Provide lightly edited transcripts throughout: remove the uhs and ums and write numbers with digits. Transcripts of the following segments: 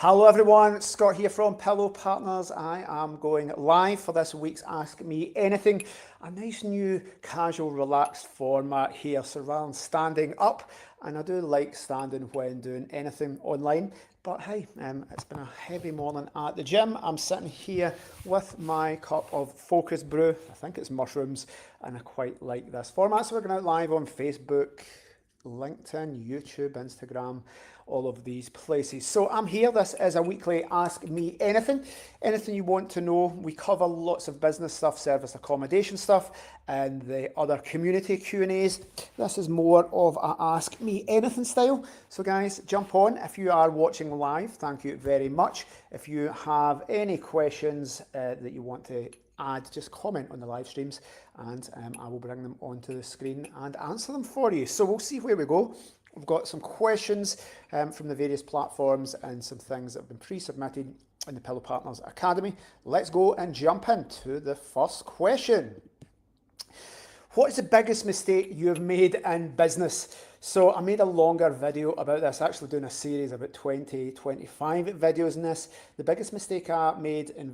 Hello everyone, Scott here from Pillow Partners. I am going live for this week's Ask Me Anything, a nice new casual relaxed format here. So rather than standing up, and I do like standing when doing anything online, but hey, it's been a heavy morning at the gym. I'm sitting here with my cup of focus brew. I think it's mushrooms, and I quite like this format. So we're going out live on Facebook, LinkedIn, YouTube, Instagram, all of these places. So I'm here. This is a weekly Ask Me Anything. Anything you want to know. We cover lots of business stuff, service accommodation stuff, and the other community Q&As. This is more of a Ask Me Anything style. So guys, jump on. If you are watching live, thank you very much. If you have any questions that you want to add, just comment on the live streams and I will bring them onto the screen and answer them for you. So we'll see where we go. We've got some questions from the various platforms and some things that have been pre-submitted in the Pillow Partners Academy. Let's go and jump into the first question. What is the biggest mistake you have made in business? So I made a longer video about this, actually doing a series about 25 videos in this. The biggest mistake I made in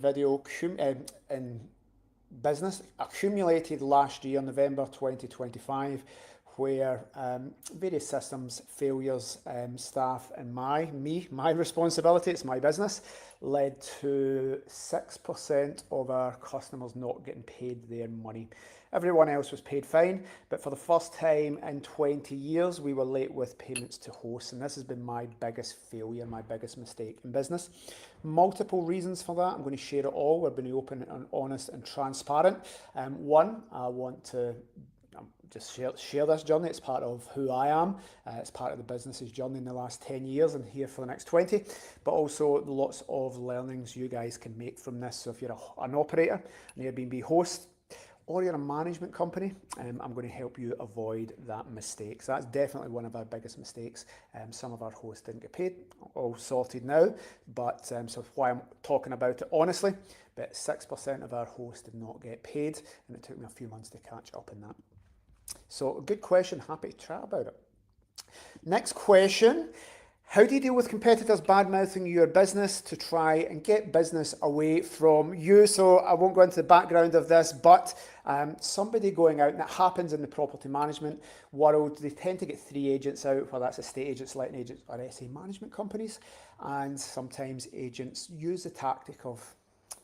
in business accumulated last year, November 2025, where various systems failures, staff and my responsibility, it's my business, led to 6% of our customers not getting paid their money. Everyone else was paid fine, but for the first time in 20 years, we were late with payments to hosts, and this has been my biggest failure, my biggest mistake in business. Multiple reasons for that. I'm going to share it all. We're being open and honest and transparent. One, I want to just share this journey. It's part of who I am. It's part of the business's journey in the last 10 years and here for the next 20, but also lots of learnings you guys can make from this. So if you're an operator, an Airbnb host, or you're a management company, I'm going to help you avoid that mistake. So that's definitely one of our biggest mistakes. Some of our hosts didn't get paid, all sorted now, but so that's why I'm talking about it honestly, but 6% of our hosts did not get paid, and it took me a few months to catch up in that. So a good question, happy to chat about it. Next question. How do you deal with competitors bad-mouthing your business to try and get business away from you? So I won't go into the background of this, but somebody going out, and it happens in the property management world, they tend to get 3 agents out, whether that's estate agents, letting agents, or SA management companies. And sometimes agents use the tactic of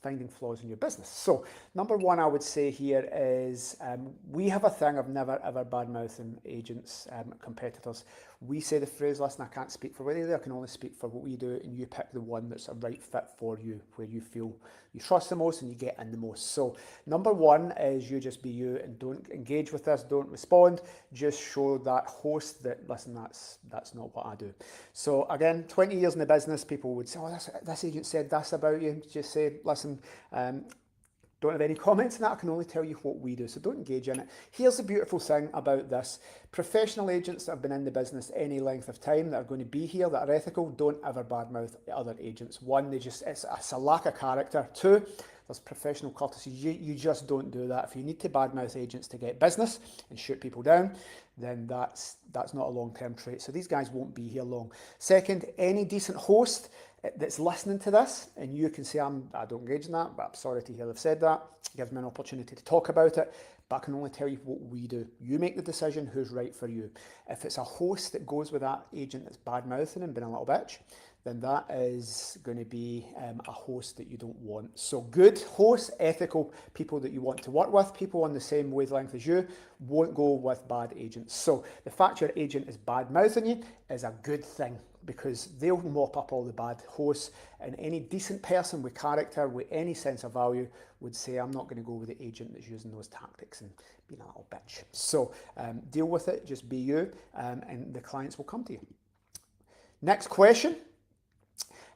finding flaws in your business. So number one, I would say here is we have a thing of never ever bad-mouthing agents, competitors. We say the phrase, listen, I can't speak for what they do, I can only speak for what we do, and you pick the one that's a right fit for you, where you feel you trust the most and you get in the most. So number one is you just be you and don't engage with this, don't respond, just show that host that, listen, that's not what I do. So again, 20 years in the business, people would say, oh, this agent said this about you. Just say, listen, don't have any comments on that. I can only tell you what we do, so don't engage in it. Here's the beautiful thing about this. Professional agents that have been in the business any length of time that are going to be here, that are ethical, don't ever badmouth other agents. One, it's a lack of character. Two, there's professional courtesy. You just don't do that. If you need to badmouth agents to get business and shoot people down, then that's not a long-term trait. So these guys won't be here long. Second, any decent host that's listening to this, and you can say, I don't engage in that, but I'm sorry to hear they've said that. It gives me an opportunity to talk about it, but I can only tell you what we do. You make the decision who's right for you. If it's a host that goes with that agent that's bad-mouthing and being a little bitch, then that is going to be a host that you don't want. So good hosts, ethical people that you want to work with, people on the same wavelength as you, won't go with bad agents. So the fact your agent is bad-mouthing you is a good thing, because they'll mop up all the bad hosts, and any decent person with character, with any sense of value, would say, I'm not going to go with the agent that's using those tactics and being a little bitch. So deal with it, just be you, and the clients will come to you. Next question.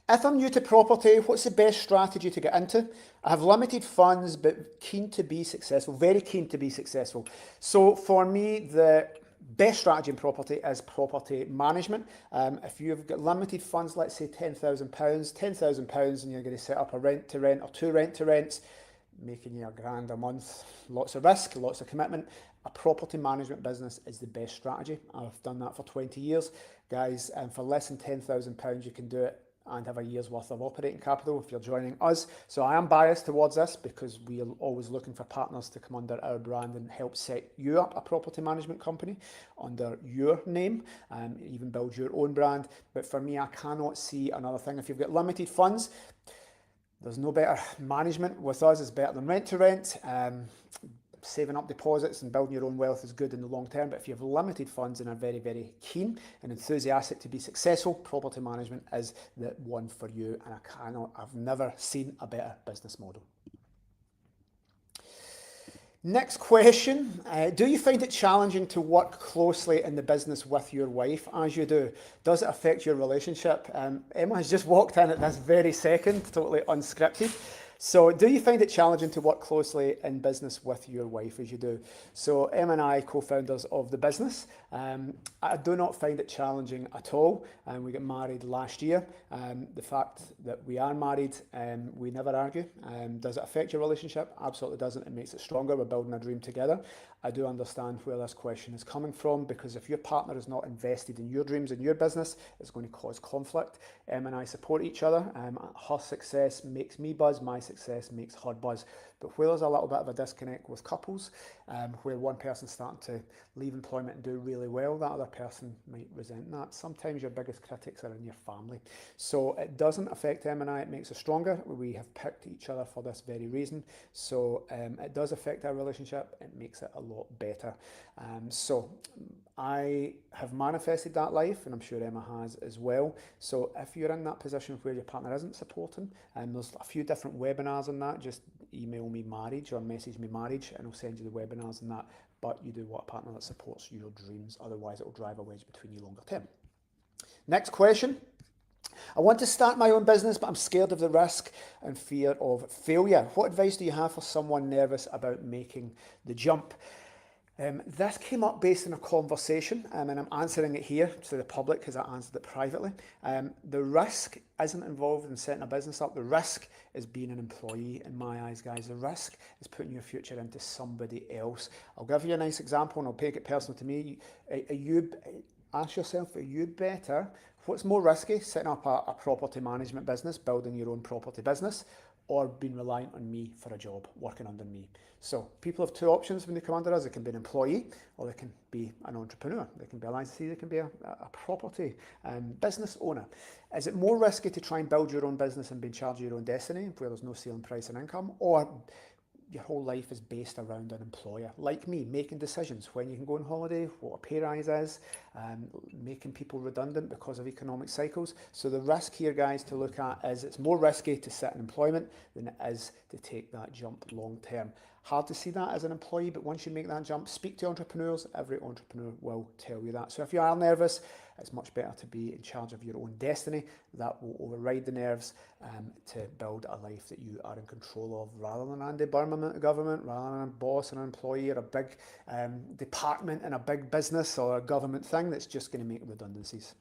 If I'm new to property, what's the best strategy to get into? I have limited funds, but keen to be successful, very keen to be successful. So for me, the best strategy in property is property management. If you've got limited funds, let's say £10,000, and you're going to set up a rent to rent or 2 rent to rents, making you £1,000 a month, lots of risk, lots of commitment. A property management business is the best strategy. I've done that for 20 years. Guys, for less than £10,000, you can do it and have a year's worth of operating capital if you're joining us. So I am biased towards this because we are always looking for partners to come under our brand and help set you up a property management company under your name, even build your own brand. But for me, I cannot see another thing. If you've got limited funds, there's no better management with us. It's better than rent to rent. Saving up deposits and building your own wealth is good in the long term, but if you have limited funds and are very, very keen and enthusiastic to be successful, property management is the one for you, and I've never seen a better business model. Next question, do you find it challenging to work closely in the business with your wife? As you do, does it affect your relationship? Emma has just walked in at this very second, totally unscripted. So do you find it challenging to work closely in business with your wife as you do? So Emma and I, co-founders of the business, I do not find it challenging at all. We got married last year. The fact that we are married, we never argue. Does it affect your relationship? Absolutely doesn't. It makes it stronger. We're building a dream together. I do understand where this question is coming from, because if your partner is not invested in your dreams and your business, it's going to cause conflict. Emma and I support each other. Her success makes me buzz. My success makes her buzz. But where there's a little bit of a disconnect with couples, where one person's starting to leave employment and do really well, that other person might resent that. Sometimes your biggest critics are in your family. So it doesn't affect Emma and I. It makes us stronger. We have picked each other for this very reason. So it does affect our relationship. It makes it a lot better. So I have manifested that life, and I'm sure Emma has as well. So if you're in that position where your partner isn't supporting, and there's a few different webinars on that, just email me marriage or message me marriage and I'll send you the webinars on that. But you do want a partner that supports your dreams, otherwise it will drive a wedge between you longer term. Next question. I want to start my own business, but I'm scared of the risk and fear of failure. What advice do you have for someone nervous about making the jump? This came up based on a conversation, and I'm answering it here to the public because I answered it privately. The risk isn't involved in setting a business up. The risk is being an employee, in my eyes, guys. The risk is putting your future into somebody else. I'll give you a nice example, and I'll make it personal to me. Ask yourself, are you better? What's more risky, setting up a property management business, building your own property business, or being reliant on me for a job, working under me? So people have two options when they come under us. They can be an employee, or they can be an entrepreneur. They can be a licensee, they can be a property business owner. Is it more risky to try and build your own business and be in charge of your own destiny, where there's no ceiling price and income, or your whole life is based around an employer, like me, making decisions when you can go on holiday, what a pay rise is, making people redundant because of economic cycles? So the risk here, guys, to look at is it's more risky to sit in employment than it is to take that jump long term. Hard to see that as an employee, but once you make that jump, speak to entrepreneurs. Every entrepreneur will tell you that. So if you are nervous, it's much better to be in charge of your own destiny. That will override the nerves to build a life that you are in control of, rather than Andy Burnham at the government, rather than a boss and an employee or a big department in a big business or a government thing that's just going to make redundancies.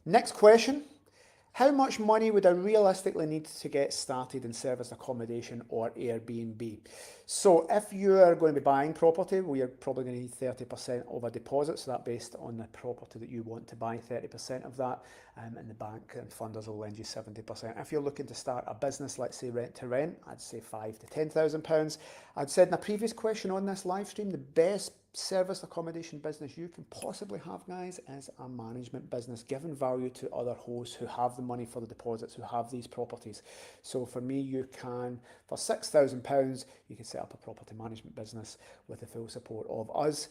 Next question. How much money would I realistically need to get started in service accommodation or Airbnb? So if you're going to be buying property, well, you're probably going to need 30% of a deposit. So that's based on the property that you want to buy, 30% of that, and the bank and funders will lend you 70%. If you're looking to start a business, let's say rent to rent, I'd say £5,000 to £10,000. I'd said in a previous question on this live stream, the best service accommodation business you can possibly have, guys, is a management business, giving value to other hosts who have the money for the deposits, who have these properties. So for me, you can, for £6,000, you can set up a property management business with the full support of us.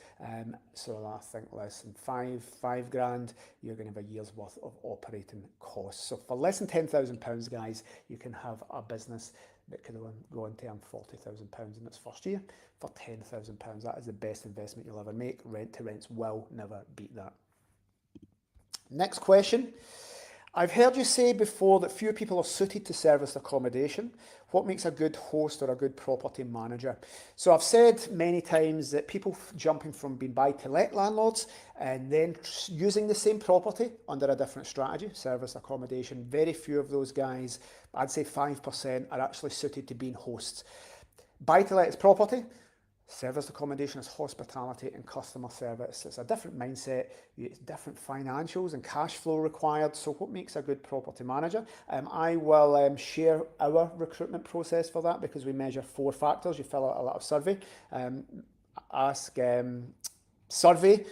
So I think less than five grand, you're going to have a year's worth of operating costs. So for less than £10,000, guys, you can have a business that could go on to earn £40,000 in its first year for £10,000. That is the best investment you'll ever make. Rent to rents will never beat that. Next question. I've heard you say before that few people are suited to service accommodation. What makes a good host or a good property manager? So I've said many times that people jumping from being buy-to-let landlords and then using the same property under a different strategy, service accommodation, very few of those guys, I'd say 5%, are actually suited to being hosts. Buy-to-let is property. Service accommodation is hospitality and customer service. It's a different mindset, it's different financials and cash flow required. So what makes a good property manager? I will share our recruitment process for that, because we measure 4 factors. You fill out a little survey, ask survey,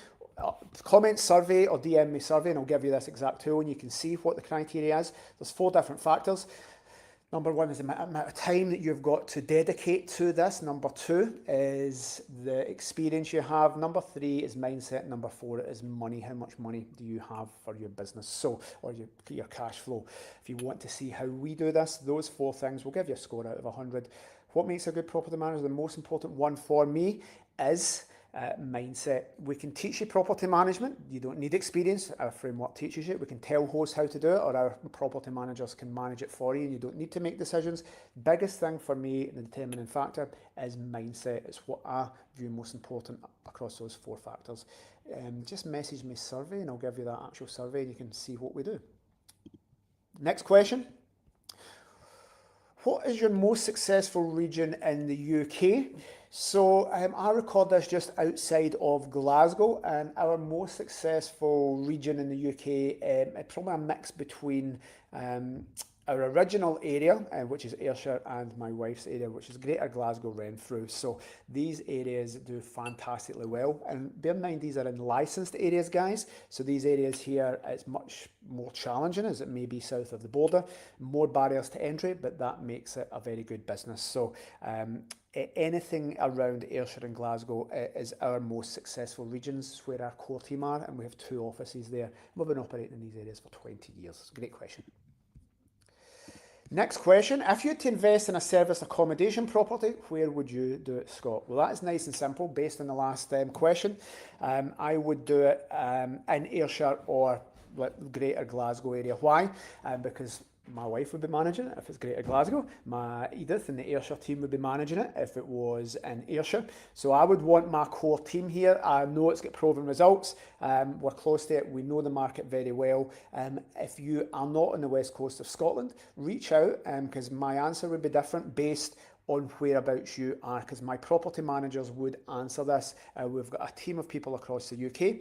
comment survey or DM me survey, and I'll give you this exact tool and you can see what the criteria is. There's 4 different factors. Number 1 is the amount of time that you've got to dedicate to this. Number 2 is the experience you have. Number 3 is mindset. Number 4 is money. How much money do you have for your business? So, or your cash flow. If you want to see how we do this, those 4 things will give you a score out of 100. What makes a good property manager? The most important one for me is mindset. We can teach you property management. You don't need experience. Our framework teaches you. We can tell hosts how to do it, or our property managers can manage it for you, and you don't need to make decisions. Biggest thing for me, the determining factor, is mindset. It's what I view most important across those 4 factors. Just message me survey and I'll give you that actual survey and you can see what we do. Next question. What is your most successful region in the UK? So I record this just outside of Glasgow, and our most successful region in the UK, probably a mix between our original area, which is Ayrshire, and my wife's area, which is Greater Glasgow Renfrew. So these areas do fantastically well. And bear in mind, these are in licensed areas, guys. So these areas here, it's much more challenging as it may be south of the border. More barriers to entry, but that makes it a very good business. So anything around Ayrshire and Glasgow is our most successful regions. It's where our core team are, and we have 2 offices there. We've been operating in these areas for 20 years. It's a great question. Next question, if you had to invest in a service accommodation property, where would you do it, Scott? Well, that is nice and simple based on the last question. I would do it in Ayrshire or Greater Glasgow area. Why? Because my wife would be managing it if it's Greater Glasgow. My Edith and the Ayrshire team would be managing it if it was in Ayrshire. So I would want my core team here. I know it's got proven results. We're close to it. We know the market very well. If you are not on the west coast of Scotland, reach out because my answer would be different based on whereabouts you are, because my property managers would answer this. We've got a team of people across the UK.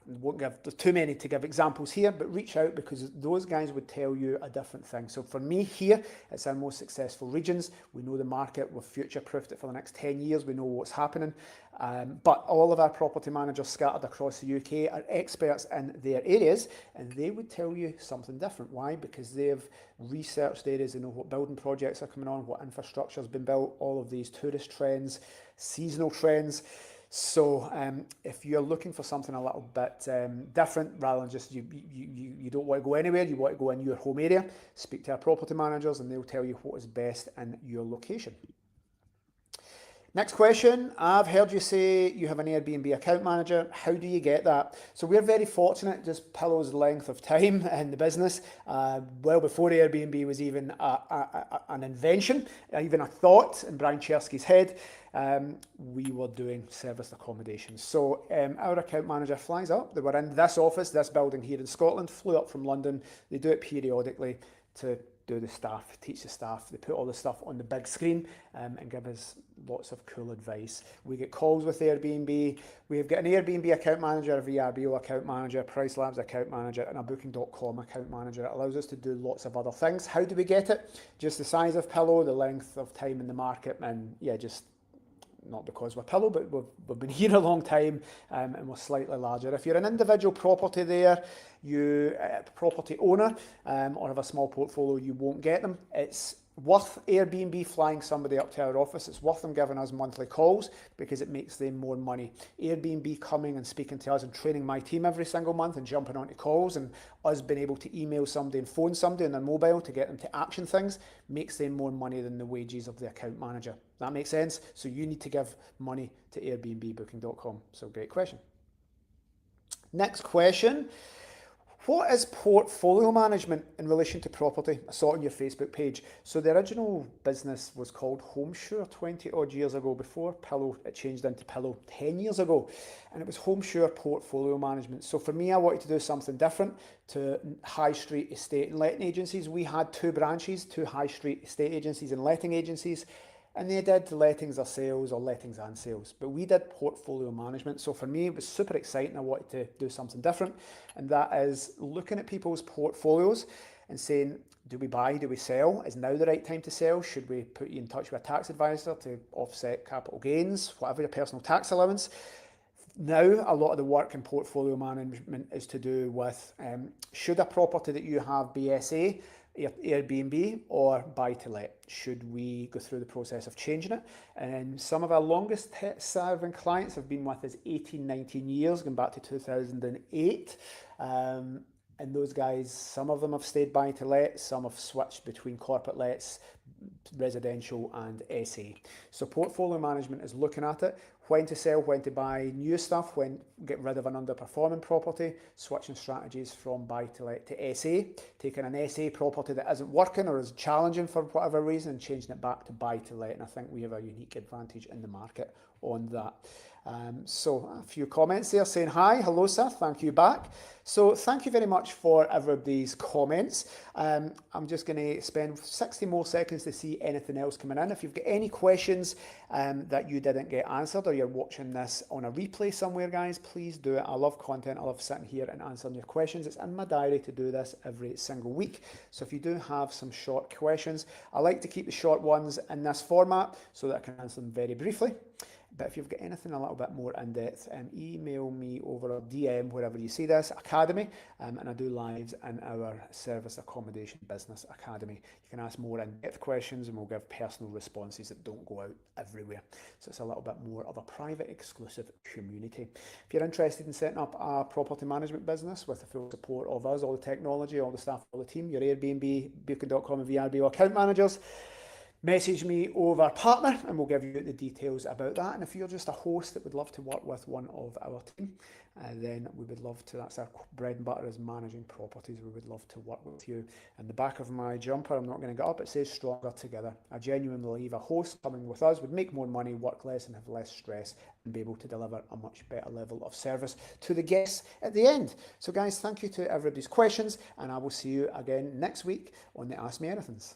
Won't give too many to give examples here, but reach out because those guys would tell you a different thing. So for me here, it's our most successful regions. We know the market, we've future-proofed it for the next 10 years, we know what's happening. But all of our property managers scattered across the UK are experts in their areas, and they would tell you something different. Why? Because they've researched areas, they know what building projects are coming on, what infrastructure has been built, all of these tourist trends, seasonal trends. So if you're looking for something a little bit different, rather than just you don't want to go anywhere, you want to go in your home area, speak to our property managers and they'll tell you what is best in your location. Next question, I've heard you say you have an Airbnb account manager. How do you get that? So we're very fortunate, just Pillow's length of time in the business, well before Airbnb was even an invention, even a thought in Brian Chersky's head, we were doing serviced accommodation. So our account manager flies up. They were in this office, this building here in Scotland, flew up from London. They do it periodically to do the staff, teach the staff. They put all the stuff on the big screen and give us lots of cool advice. We get calls with Airbnb. We've got an Airbnb account manager, a VRBO account manager, Price Labs account manager, and a Booking.com account manager. It allows us to do lots of other things. How do we get it? Just the size of Pillow, the length of time in the market, and yeah, just not because we're Pillow, but we've been here a long time and we're slightly larger. If you're an individual property there, you property owner or have a small portfolio, you won't get them. It's worth Airbnb flying somebody up to our office. It's worth them giving us monthly calls because it makes them more money. Airbnb coming and speaking to us and training my team every single month and jumping onto calls and us being able to email somebody and phone somebody on their mobile to get them to action things makes them more money than the wages of the account manager. That makes sense? So you need to give money to Airbnb, Booking.com. So great question. Next question. What is portfolio management in relation to property? I saw it on your Facebook page. So the original business was called HomeSure 20 odd years ago. Before Pillow, it changed into Pillow 10 years ago. And it was HomeSure portfolio management. So for me, I wanted to do something different to high street estate and letting agencies. We had 2 branches, 2 high street estate agencies and letting agencies. and they did lettings or sales or lettings and sales. But we did portfolio management. So for me, it was super exciting. I wanted to do something different. And that is looking at people's portfolios and saying, do we buy, do we sell? Is now the right time to sell? Should we put you in touch with a tax advisor to offset capital gains, whatever your personal tax allowance? Now, a lot of the work in portfolio management is to do with should a property that you have be SA, Airbnb, or buy to let? Should we go through the process of changing it? And some of our longest serving clients have been with us 18, 19 years, going back to 2008. And those guys, some of them have stayed buy to let, some have switched between corporate lets, residential and SA. So portfolio management is looking at it, when to sell, when to buy new stuff, when get rid of an underperforming property, switching strategies from buy to let to SA, taking an SA property that isn't working or is challenging for whatever reason and changing it back to buy to let. And I think we have a unique advantage in the market on that. So a few comments there saying hi, hello sir, thank you back. So thank you very much for everybody's comments. I'm just going to spend 60 more seconds to see anything else coming in. If you've got any questions that you didn't get answered or you're watching this on a replay somewhere, guys, please do it. I love content. I love sitting here and answering your questions. It's in my diary to do this every single week. So if you do have some short questions, I like to keep the short ones in this format so that I can answer them very briefly. But if you've got anything a little bit more in depth, email me over a DM wherever you see this, Academy, and I do lives in our service accommodation business academy. You can ask more in-depth questions and we'll give personal responses that don't go out everywhere. So it's a little bit more of a private, exclusive community. If you're interested in setting up a property management business with the full support of us, all the technology, all the staff, all the team, your Airbnb, Booking.com and VRBO account managers, message me over partner and we'll give you the details about that. And if you're just a host that would love to work with one of our team, then we would love to. That's our bread and butter, is managing properties. We would love to work with you. And the back of my jumper, I'm not going to get up, it says stronger together. I genuinely believe a host coming with us would make more money, work less and have less stress and be able to deliver a much better level of service to the guests at the end. So guys, thank you to everybody's questions and I will see you again next week on the Ask Me Anythings.